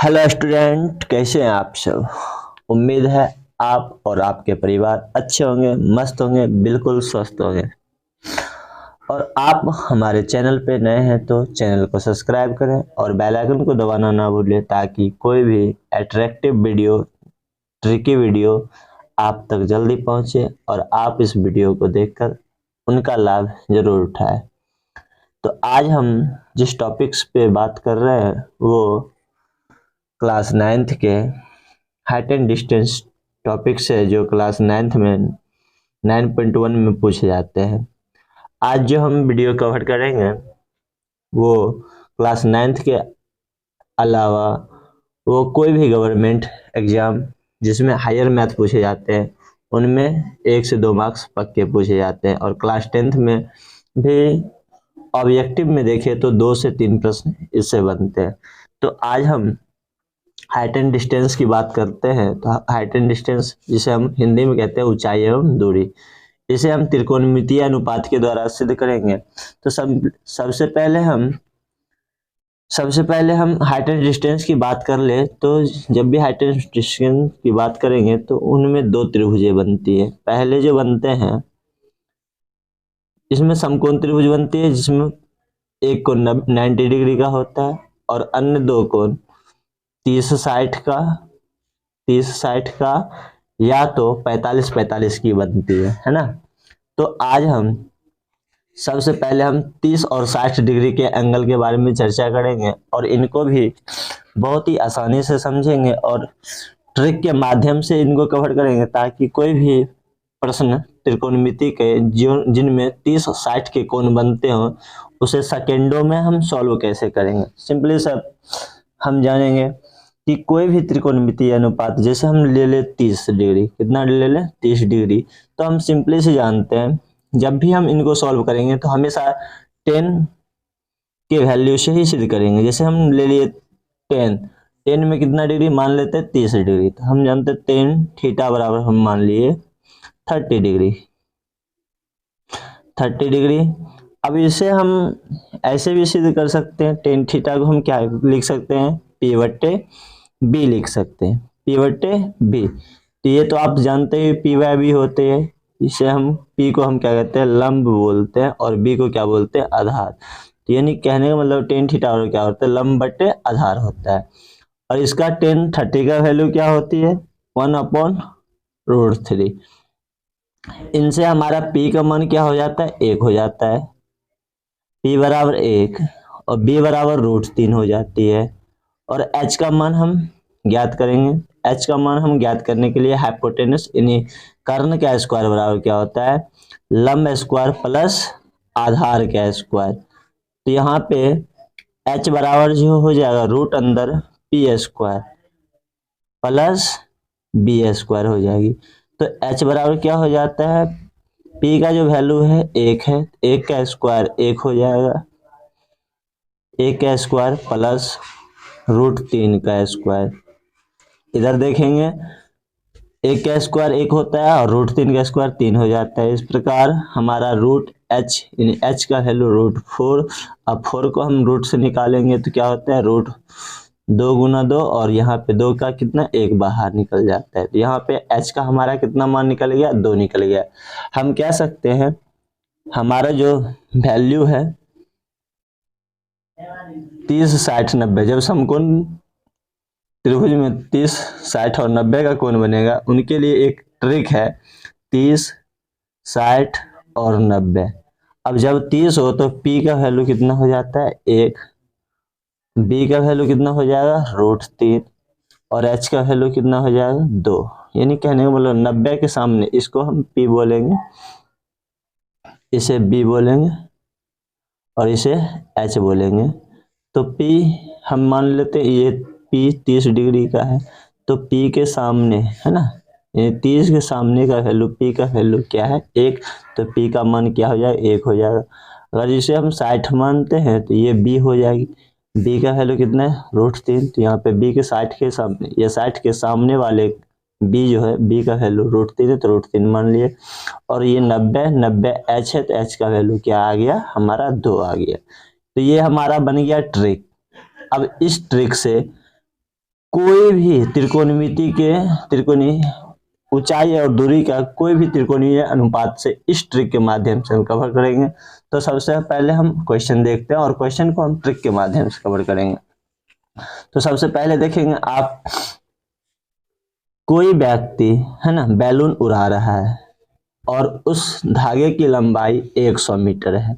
Hello student, कैसे हैं आप सब। उम्मीद है आप और आपके परिवार अच्छे होंगे, मस्त होंगे, बिल्कुल स्वस्थ होंगे। और आप हमारे चैनल पे नए हैं तो चैनल को सब्सक्राइब करें और बेल आइकन को दबाना ना भूलें, ताकि कोई भी अट्रैक्टिव वीडियो, ट्रिकी वीडियो आप तक जल्दी पहुंचे और आप इस वीडियो को देखकर उनका लाभ जरूर उठाएं। तो आज हम जिस टॉपिक्स पे बात कर रहे हैं वो क्लास 9th के हाइट एंड डिस्टेंस टॉपिक से, जो क्लास 9th में 9.1 में पूछे जाते हैं। आज जो हम वीडियो कवर करेंगे वो क्लास 9th के अलावा वो कोई भी गवर्नमेंट एग्जाम जिसमें हायर मैथ पूछे जाते हैं उनमें 1 से 2 मार्क्स पक्के पूछे जाते हैं। और क्लास 10th में भी ऑब्जेक्टिव में देखें तो 2 से 3 प्रश्न इससे बनते हैं। तो आज हम हाइट एंड डिस्टेंस की बात करते हैं। तो हाइट एंड डिस्टेंस, जिसे हम हिंदी में कहते हैं ऊंचाई एवं दूरी, इसे हम त्रिकोणमितीय अनुपात के द्वारा सिद्ध करेंगे। तो सबसे पहले हम हाइट एंड डिस्टेंस की बात कर ले। तो जब भी हाइट एंड डिस्टेंस की बात करेंगे तो उनमें 2 त्रिभुजें बनती है। पहले जो बनते हैं इसमें समकोण त्रिभुज बनती है, जिसमें एक कोण 90 डिग्री का होता है और अन्य 2 कोण 30-60 का या तो 45-45 की बनती है ना। तो आज हम सबसे पहले हम 30 और 60 डिग्री के एंगल के बारे में चर्चा करेंगे और इनको भी बहुत ही आसानी से समझेंगे और ट्रिक के माध्यम से इनको कवर करेंगे, ताकि कोई भी प्रश्न त्रिकोणमिति के जिनमें 30 और 60 के कोण बनते हों उसे सेकेंडों में हम सॉल्व कैसे करेंगे। सिंपली सब हम जानेंगे कि कोई भी त्रिकोणमितीय अनुपात, जैसे हम ले ले 30 डिग्री, कितना ले ले 30 डिग्री, तो हम सिंपली से जानते हैं जब भी हम इनको सॉल्व करेंगे तो हमेशा 10 के वैल्यू से ही सिद्ध करेंगे। जैसे हम ले लिए 10 में कितना डिग्री मान लेते हैं 30 डिग्री, तो हम जानते हैं 10 थीटा बराबर हम मान लिए 30 डिग्री। अब इसे हम ऐसे भी सिद्ध कर सकते हैं। 10 थीटा को हम क्या लिख सकते हैं, P बट्टे B लिख सकते हैं, P बट्टे B। तो ये तो आप जानते हैं P बाय B होते हैं। इसे हम P को हम क्या कहते हैं, लंब बोलते हैं, और B को क्या बोलते हैं, आधार। तो यानी कहने का मतलब 10 थीटा और क्या होता है, लंब बट्टे आधार होता है। और इसका 10-30 का वैल्यू क्या होती है, 1/√3। इनसे हमारा P का मान क्या हो जाता है, 1 हो जाता है। P बराबर 1 और B बराबर √3 हो जाती है। और H का मान हम ज्ञात करेंगे। H का मान हम ज्ञात करने के लिए हाइपोटेनस यानी कर्ण का स्क्वायर बराबर क्या होता है, लंब स्क्वायर प्लस आधार का स्क्वायर। तो यहाँ पे H बराबर जो हो जाएगा रूट अंदर P square plus B square हो जाएगी। तो H बराबर क्या हो जाता है, P का जो वैल्यू है 1 है, 1 का स्क्वायर 1 हो जाएगा, 1 का स्क्वायर प्लस √3 का स्क्वायर। इधर देखेंगे 1 का स्क्वायर 1 होता है और √3 का स्क्वायर 3 हो जाता है। इस प्रकार हमारा √h यानी h का वैल्यू √4। अब 4 को हम रूट से निकालेंगे तो क्या होता है, √2 गुना 2, और यहाँ पे 2 का कितना 1 बाहर निकल जाता है। तो यहाँ पे h का हमारा कितना मान निकल गया, 2 निकल गया। हम कह सकते हैं हमारा जो वैल्यू है 30, 60, 90, जब समकोण त्रिभुज में 30, 60 और 90 का कोण बनेगा, उनके लिए एक ट्रिक है 30, 60 और 90। अब जब 30 हो तो P का वैल्यू कितना हो जाता है, 1, B का वैल्यू कितना हो जाएगा, √3, और H का वैल्यू कितना हो जाएगा, 2। यानी कहने का मतलब 90 के सामने इसको हम P बोलेंगे, इसे B बोलेंगे और इसे H बोलेंगे। तो P हम मान लेते हैं ये P 30 डिग्री का है, तो P के सामने है ना, ये 30 के सामने का वैल्यू, P का वैल्यू क्या है, 1, तो P का मान क्या हो जाएगा, 1 हो जाएगा। अगर इसे हम 60 मानते हैं तो ये B हो जाएगी, B का वैल्यू कितना है, √3। तो यहाँ पे B के 60 के सामने, ये 60 के सामने वाले B जो है, B का वैल्यू √3 है तो √3 मान लिए। और ये 90 H है तो H का वैल्यू क्या आ गया, हमारा 2 आ गया। तो ये हमारा बन गया ट्रिक। अब इस ट्रिक से कोई भी त्रिकोणीय ऊंचाई और दूरी का कोई भी त्रिकोणीय अनुपात से इस ट्रिक के माध्यम से हम कवर करेंगे। तो सबसे पहले हम क्वेश्चन देखते हैं और क्वेश्चन को हम ट्रिक के माध्यम से कवर करेंगे। तो सबसे पहले देखेंगे आप, कोई व्यक्ति है ना बैलून उड़ा रहा है और उस धागे की लंबाई 100 मीटर है।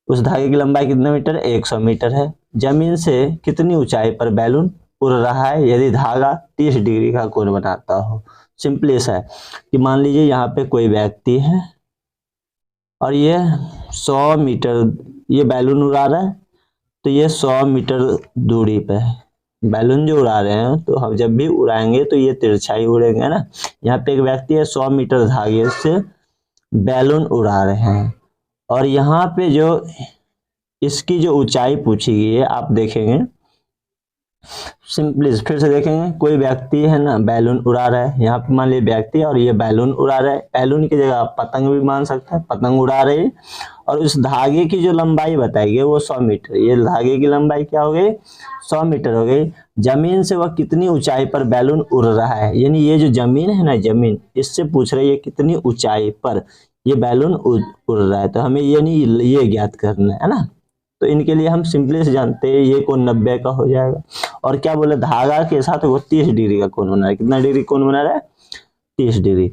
उस धागे की लंबाई कितना मीटर है? 100 मीटर है। जमीन से कितनी ऊंचाई पर बैलून उड़ रहा है यदि धागा 30 डिग्री का कोण बनाता हो। सिंपली ऐसा है कि मान लीजिए यहाँ पे कोई व्यक्ति है और ये 100 मीटर ये बैलून उड़ा रहा है, तो ये 100 मीटर दूरी पे है। बैलून जो उड़ा रहे हैं तो हम जब भी उड़ाएंगे तो ये तिरछाई उड़ेंगे ना। यहाँ पे एक व्यक्ति है 100 मीटर धागे से बैलून उड़ा रहे हैं और यहाँ पे जो इसकी जो ऊंचाई पूछी गई है आप देखेंगे, सिंपली फिर से देखेंगे, कोई व्यक्ति है ना बैलून उड़ा रहा है। यहाँ पे मान लीजिए व्यक्ति और ये बैलून उड़ा रहा है। बैलून की जगह आप पतंग भी मान सकते हैं, पतंग उड़ा रही है और उस धागे की जो लंबाई बताई गई वो 100 मीटर। ये धागे की लंबाई क्या हो गई? 100 मीटर हो गई। जमीन से वह कितनी ऊंचाई पर बैलून उड़ रहा है, यानी ये जो जमीन है ना, जमीन इससे पूछ रही है कितनी ऊंचाई पर ये बैलून उड़ रहा है। तो हमें ये ज्ञात करना है ना। तो इनके लिए हम सिंपली से जानते हैं ये कोण 90 का हो जाएगा। और क्या बोले, धागा के साथ वो 30 डिग्री का कोण बना रहा है। कितना डिग्री कोण बना रहा है? 30 डिग्री।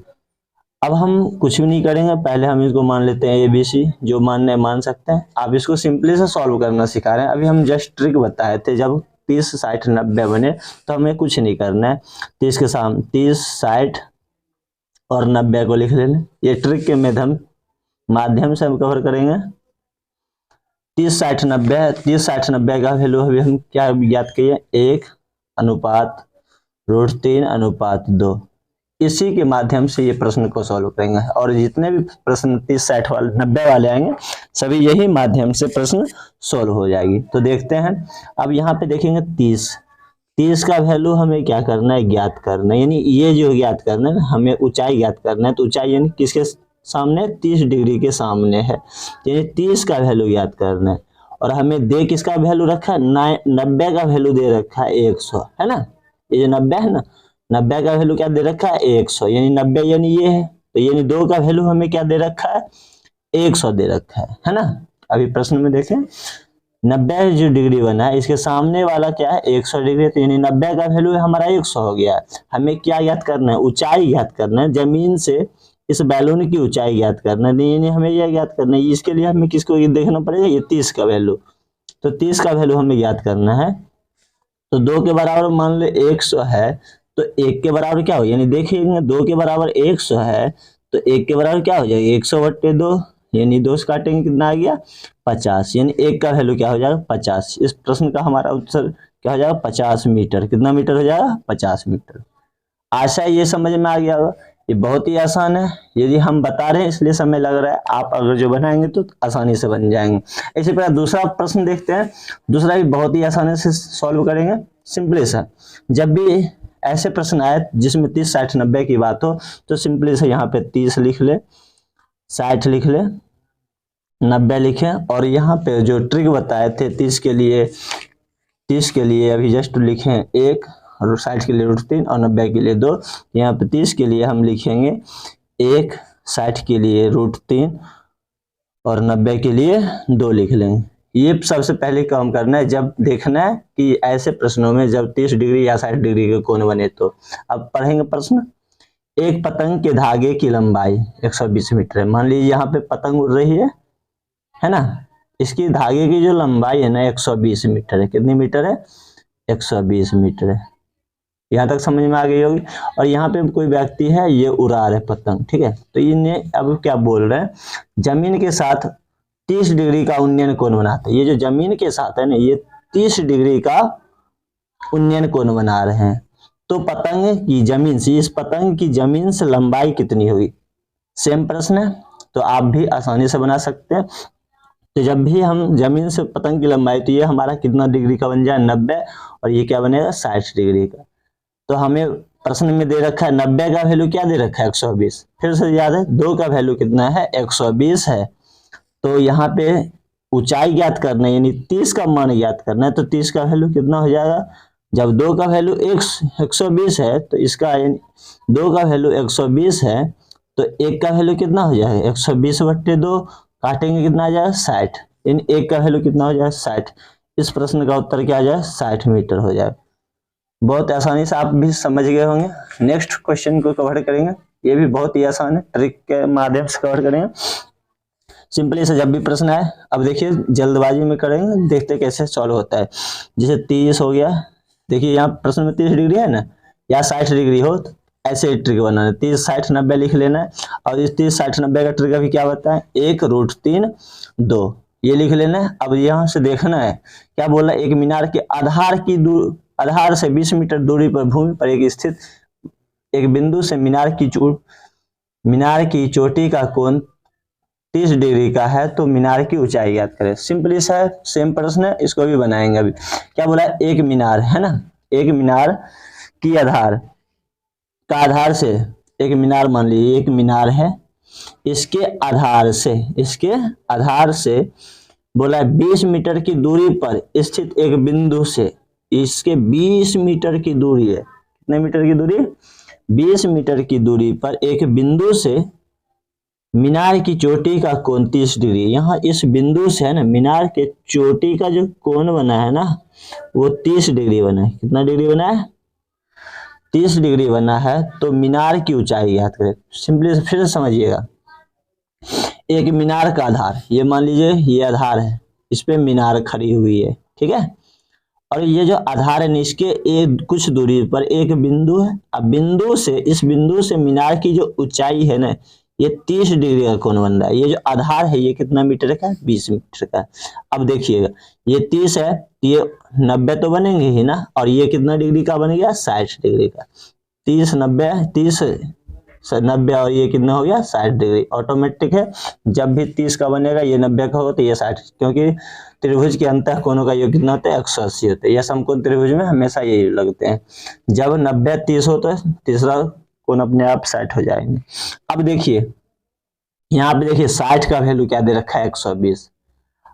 अब हम कुछ भी नहीं करेंगे, पहले हम इसको मान लेते हैं ABC, जो मानना है मान सकते हैं। आप इसको सिंपली से सॉल्व करना सिखा रहे हैं। अभी हम जस्ट ट्रिक बताए थे, जब 30, 60, 90 बने तो हमें कुछ नहीं करना है। 30 के सामने 30, 60 और 90 को लिख लेना। ये ट्रिक के माध्यम से हम कवर करेंगे। 30, 60, 90 है। 30, 60, 90 का वैल्यू अभी हम क्या ज्ञात किए? 1/√3/2। इसी के माध्यम से ये प्रश्न को सॉल्व करेंगे और जितने भी प्रश्न 30, 60 वाले 90 वाले आएंगे सभी यही माध्यम से प्रश्न सॉल्व हो जाएगी। तो देखते हैं। अब यहाँ पे देखेंगे 30 का वैल्यू हमें क्या करना है? ज्ञात करना है। यानी ये जो ज्ञात करना है हमें ऊंचाई ज्ञात करना है। तो ऊंचाई यानी किसके सामने? 30 डिग्री के सामने है, यानी 30 का वैल्यू ज्ञात करना है। और हमें दे किसका वैल्यू रखा है? 90 का वैल्यू दे रखा है 100, है ना। ये जो 90 है ना, 90 का वैल्यू क्या दे रखा है? 100, यानी 90 यानी ये है। तो यानी 2 का वैल्यू हमें क्या दे रखा है? 100 दे रखा है ना। अभी प्रश्न में देखें, 90 जो डिग्री बना है इसके सामने वाला क्या है? 100 डिग्री। तो यानी 90 का वैल्यू हमारा 100 हो गया। हमें क्या ज्ञात करना है? ऊंचाई ज्ञात करना है। जमीन से इस बैलून की ऊंचाई ज्ञात करना है, यानी हमें यह ज्ञात करना है। इसके लिए हमें किसको देखना पड़ेगा? ये 30 का वैल्यू। तो 30 का वैल्यू हमें ज्ञात करना है। तो 2 के बराबर मान ले 100 है, तो 1 के बराबर क्या हो? यानी देखिएगा 2 के बराबर 100 है तो 1 के बराबर क्या हो जाएगा? 100/2, यानी 2 से काटेंगे कितना आ गया? 50। यानी 1 का वैल्यू क्या हो जाएगा? 50। इस प्रश्न का हमारा उत्तर क्या हो जाएगा? 50 मीटर। कितना मीटर हो जाएगा? 50 मीटर। आशा ये समझ में आ गया होगा। ये बहुत ही आसान है, यदि हम बता रहे हैं इसलिए समय लग रहा है। आप अगर जो बनाएंगे तो आसानी से बन जाएंगे। इसी प्रकार दूसरा प्रश्न देखते हैं। दूसरा भी बहुत ही आसानी से सॉल्व करेंगे। सिंपली सा, जब भी ऐसे प्रश्न आए जिसमें 30, 60, 90 की बात हो तो सिंपली से यहाँ पे 30 लिख ले, 60 लिख ले, 90 लिखे और यहाँ पे जो ट्रिक बताए थे 30 के लिए अभी जस्ट लिखे 1 और 60 के लिए √3 और 90 के लिए 2। यहाँ पे 30 के लिए हम लिखेंगे 1, 60 के लिए √3 और 90 के लिए 2 लिख लेंगे। ये सबसे पहले काम करना है जब देखना है कि ऐसे प्रश्नों में जब 30 डिग्री या 60 डिग्री के कोण बने। तो अब पढ़ेंगे प्रश्न। एक पतंग के धागे की लंबाई 120 मीटर है। मान लीजिए यहाँ पे पतंग उड़ रही है ना। इसकी धागे की जो लंबाई है ना 120 मीटर है। कितनी मीटर है? 120 मीटर है। यहाँ तक समझ में आ गई होगी। और यहाँ पे कोई व्यक्ति है, ये उड़ा रहे पतंग, ठीक है। तो इन्हें अब क्या बोल रहे हैं? जमीन के साथ 30 डिग्री का उन्नयन कोण बनाते हैं। ये जो जमीन के साथ है ना, ये 30 डिग्री का उन्नयन कोण बना रहे हैं। तो पतंग की जमीन से, इस पतंग की जमीन से लंबाई कितनी होगी? सेम प्रश्न है, तो आप भी आसानी से बना सकते हैं। तो जब भी हम जमीन से पतंग की लंबाई, तो ये हमारा कितना डिग्री का बन जाए? 90, और ये क्या बनेगा? 60 डिग्री का। तो हमें प्रश्न में दे रखा है 90 का वैल्यू क्या दे रखा है? 120। फिर से याद है 2 का वैल्यू कितना है? 120 है। तो यहाँ पे ऊंचाई ज्ञात करना है, यानी 30 का मान ज्ञात करना है। तो 30 का वैल्यू कितना हो जाएगा? जब 2 का वैल्यू 120 है तो इसका 2 का वैल्यू 120 है तो 1 का वैल्यू कितना हो जाएगा 120/2, काटेंगे कितना आ जाएगा 60, इन 1 का वैल्यू कितना हो जाएगा 60। इस प्रश्न का उत्तर क्या आ जाए 60 मीटर हो जाए। बहुत आसानी से आप भी समझ गए होंगे। नेक्स्ट क्वेश्चन को कवर करेंगे, ये भी बहुत ही आसान है, ट्रिक के माध्यम से कवर करेंगे। सिंपली से जब भी प्रश्न आए, अब देखिए जल्दबाजी में करेंगे, देखते कैसे सॉल्व होता है। जैसे 30 हो गया, देखिए यहाँ प्रश्न में 30 डिग्री है ना, या 60 डिग्री हो तो ऐसे ट्रिक बनाना है, 30 60 90 लिख लेना है। और इस 30 60 90 का ट्रिक अभी क्या बताया है, 1√3 2 ये लिख लेना है। अब यहाँ से देखना है क्या बोला, एक मीनार के आधार से 20 मीटर दूरी पर भूमि पर एक स्थित एक बिंदु से मीनार की चोटी का कोण 30 डिग्री का है तो मीनार की ऊंचाई ज्ञात करें। सिंपली सा है, सेम प्रश्न है, इसको भी बनाएंगे। अभी क्या बोला, एक मीनार है ना, एक मीनार की आधार से एक मीनार मान लीजिए, एक मीनार है, इसके आधार से बोला 20 मीटर की दूरी पर स्थित एक बिंदु से, इसके 20 मीटर की दूरी है, कितने मीटर की दूरी, 20 मीटर की दूरी पर एक बिंदु से मीनार की चोटी का कोण 30 डिग्री। यहाँ इस बिंदु से है ना, मीनार के चोटी का जो कोण बना है ना वो 30 डिग्री बना है। कितना डिग्री बना है, 30 डिग्री बना है। तो मीनार की ऊंचाई ज्ञात करें। सिंपली से फिर से समझिएगा, एक मीनार का आधार, ये मान लीजिए ये आधार है, इस पे मीनार खड़ी हुई है, ठीक है। और ये जो आधार है इसके एक कुछ दूरी पर एक बिंदु है। अब इस बिंदु से मीनार की जो ऊंचाई है ना ये 30 डिग्री का कोण बन रहा है। ये जो आधार है ये कितना मीटर का है, 20 मीटर का है। अब देखिएगा ये 30 है, ये 90 तो बनेंगे ही ना, और ये कितना डिग्री का बन गया, 60 डिग्री का। 30 90 और ये कितना हो गया, 60 डिग्री। ऑटोमेटिक है, जब भी 30 का बनेगा ये 90 का हो तो ये 60, क्योंकि त्रिभुज के अंतः कोणों का योग कितना होता है, 180 होता है। यह समकोण त्रिभुज में हमेशा यही लगते हैं। जब 90 30 हो तो तीसरा कोण अपने आप 60 हो जाएंगे। अब देखिए यहाँ पे देखिए 60 का वैल्यू क्या दे रखा है, 120।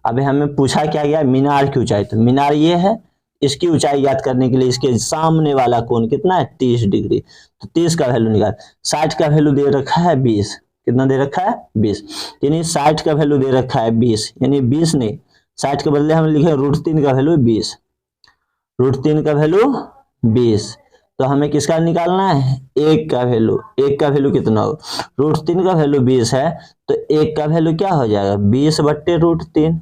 अभी हमें पूछा क्या गया, मीनार की ऊंचाई। तो मीनार ये है, इसकी ऊंचाई ज्ञात करने के लिए इसके सामने वाला कोण कितना है, 30 डिग्री। तो 30 का वैल्यू निकाल, 60 का वैल्यू दे रखा है 20, कितना दे रखा है 20, यानी 60 का वैल्यू दे रखा है 20, यानी 20 नहीं 60 के बदले हम लिखे √3 का वैल्यू 20, √3 का वैल्यू 20। तो हमें किसका निकालना है, 1 का वैल्यू। 1 का वैल्यू कितना हो, √3 का वैल्यू 20 है तो 1 का वैल्यू क्या हो जाएगा, 20/√3।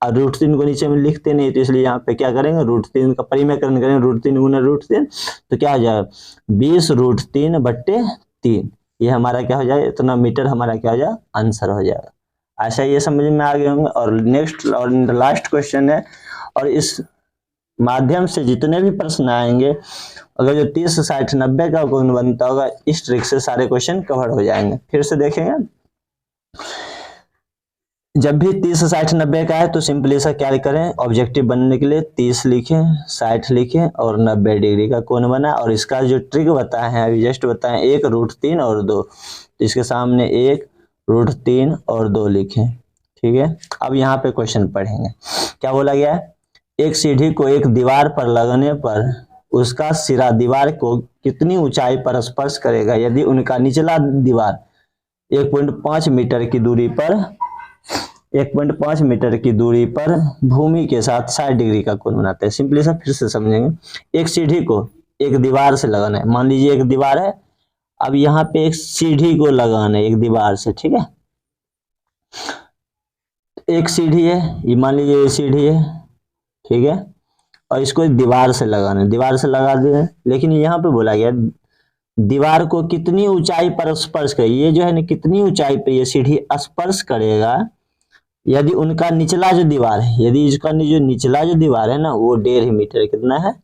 और √3 को नीचे में लिखते नहीं तो इसलिए यहाँ पे क्या करेंगे, √3 का परिमेयकरण करेंगे, √3 गुना √3 तो क्या हो जाएगा 20√3/3। ये हमारा क्या हो जाएगा, इतना मीटर हमारा क्या हो जाएगा, आंसर हो जाएगा। ऐसा ये समझ में आ गए होंगे। और नेक्स्ट और लास्ट क्वेश्चन है, और इस माध्यम से जितने भी प्रश्न आएंगे, अगर जो 30 60 90 का कोण बनता होगा, इस ट्रिक से सारे क्वेश्चन कवर हो जाएंगे। फिर से देखेंगे, जब भी 30 60 90 का है तो सिंपली सा क्या करें, ऑब्जेक्टिव बनने के लिए 30 लिखें, 60 लिखें और 90 डिग्री का कोण बना। और इसका जो ट्रिक बताए हैं अभी जस्ट बताएं, 1 √3 और 2, तो इसके सामने 1 √3 और 2 लिखें, ठीक है। अब यहाँ पे क्वेश्चन पढ़ेंगे, क्या बोला गया है, एक सीढ़ी को एक दीवार पर लगने पर उसका सिरा दीवार को कितनी ऊंचाई पर स्पर्श करेगा यदि उनका निचला दीवार 1.5 मीटर की दूरी पर भूमि के साथ 60 डिग्री का कोण बनाते हैं। सिंपली सा फिर से समझेंगे, एक सीढ़ी को एक दीवार से लगाना है। मान लीजिए एक दीवार है, अब यहाँ पे एक सीढ़ी को लगाना है एक दीवार से, ठीक है। एक सीढ़ी है, ये मान लीजिए ये सीढ़ी है, ठीक है, और इसको दीवार से लगाना है, दीवार से लगा दे। लेकिन यहाँ पे बोला गया दीवार को कितनी ऊंचाई पर स्पर्श करे, ये जो है ना कितनी ऊंचाई पे ये सीढ़ी स्पर्श करेगा यदि उनका निचला जो दीवार है, यदि इसका जो निचला जो दीवार है ना वो 1.5 मीटर, कितना है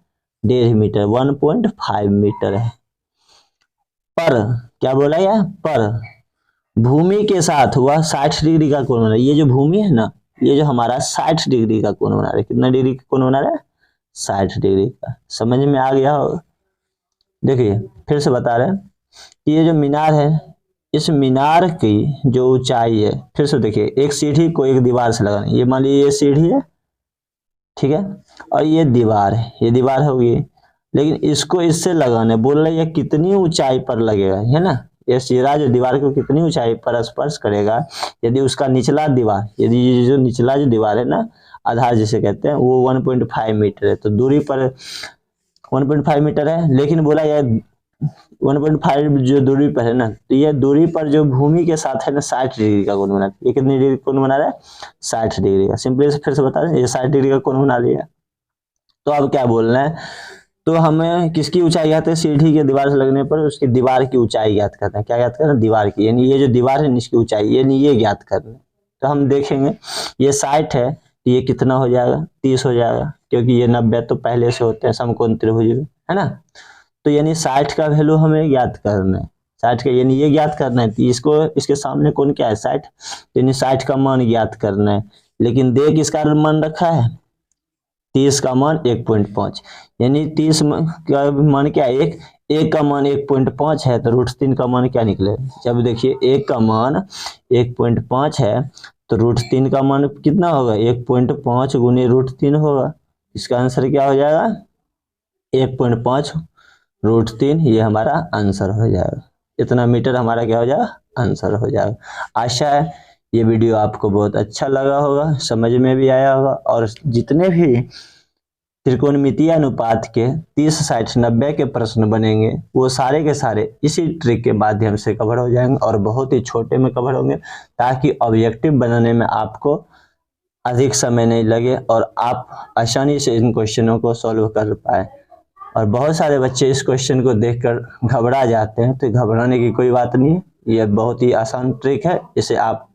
1.5 मीटर, 1.5 मीटर है। पर क्या बोला गया, पर भूमि के साथ वह 60 डिग्री का कोण बना। ये जो भूमि है ना, ये जो हमारा 60 डिग्री का कोण बना रहा है। कितना डिग्री का कोण बना रहा है, 60 डिग्री का। समझ में आ गया हो। देखिए फिर से बता रहे हैं कि ये जो मीनार है, इस मीनार की जो ऊंचाई है, फिर से देखिए एक सीढ़ी को एक दीवार से लगाना, ये मान लीजिए ये सीढ़ी है, ठीक है, और ये दीवार है, ये दीवार होगी। लेकिन इसको इससे लगाने बोल रहे ये कितनी ऊंचाई पर लगेगा, है ना। ये सिरा जो दीवार को कितनी ऊंचाई पर स्पर्श करेगा, यदि उसका निचला दीवार, यदि ये जो निचला जो दीवार है ना, आधार जिसे कहते हैं, वो 1.5 मीटर है, तो दूरी पर 1.5 मीटर है। लेकिन बोला ये 1.5 जो दूरी पर है ना, तो ये दूरी पर जो भूमि के साथ है ना 60 डिग्री का कोण बना, ये कितनी डिग्री कोण बना रहा है, 60 डिग्री का। सिंपली फिर से बता रहे, ये 60 डिग्री का कोण बना लिया। तो अब क्या बोलना है, तो हमें किसकी ऊंचाई ज्ञात है, सीढ़ी के दीवार से लगने पर उसकी दीवार की ऊंचाई ज्ञात करते हैं। क्या ज्ञात करना, दीवार की, यानी ये जो दीवार है इसकी ऊंचाई, ये ज्ञात करना। तो हम देखेंगे ये 60 है, तो ये कितना हो जाएगा, 30 हो जाएगा, क्योंकि ये 90 तो पहले से होते हैं समकोण त्रिभुज में, है ना। तो यानी 60 का वैल्यू हमें ज्ञात करना है, 60 का यानी ये ज्ञात करना है, इसको इसके सामने कौन क्या है 60, यानी 60 का मान ज्ञात करना है। लेकिन देख इसका मान रखा है 30 का मान 1.5, यानी 30 का मान क्या है, एक का मान 1.5 है, तो √3 का मान क्या निकले। जब देखिए 1 का मान 1.5 है, तो √3 का मान कितना होगा, 1.5 गुने √3 होगा। इसका आंसर क्या हो जाएगा, 1.5 √3, ये हमारा आंसर हो जाएगा। इतना मीटर हमारा क्या हो जाएगा, आंसर हो जाएगा। आशा है ये वीडियो आपको बहुत अच्छा लगा होगा, समझ में भी आया होगा, और जितने भी त्रिकोणमितीय अनुपात के 30, 60, 90 के प्रश्न बनेंगे वो सारे के सारे इसी ट्रिक के माध्यम से कवर हो जाएंगे, और बहुत ही छोटे में कवर होंगे, ताकि ऑब्जेक्टिव बनाने में आपको अधिक समय नहीं लगे और आप आसानी से इन क्वेश्चनों को सॉल्व कर पाए। और बहुत सारे बच्चे इस क्वेश्चन को देखकर घबरा जाते हैं, तो घबराने की कोई बात नहीं है, यह बहुत ही आसान ट्रिक है। इसे आप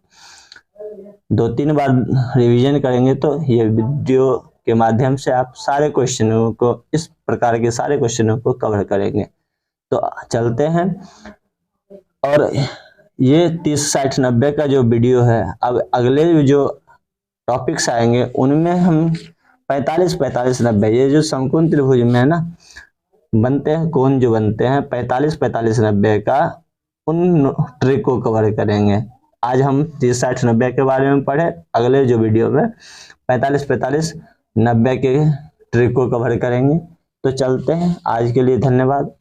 2-3 बार रिवीजन करेंगे तो ये वीडियो के माध्यम से आप सारे क्वेश्चनों को, इस प्रकार के सारे क्वेश्चनों को कवर करेंगे। तो चलते हैं, और ये 30, 60, 90 का जो वीडियो है, अब अगले जो टॉपिक्स आएंगे उनमें हम 45, 45, 90, ये जो समकोण त्रिभुज में है ना बनते हैं, कोण जो बनते हैं 45, 45, 90 का, उन ट्रिक को कवर करेंगे। आज हम 30, 60, 90 के बारे में पढ़े, अगले जो वीडियो में 45, 45, 90 के ट्रिक को कवर करेंगे। तो चलते हैं, आज के लिए धन्यवाद।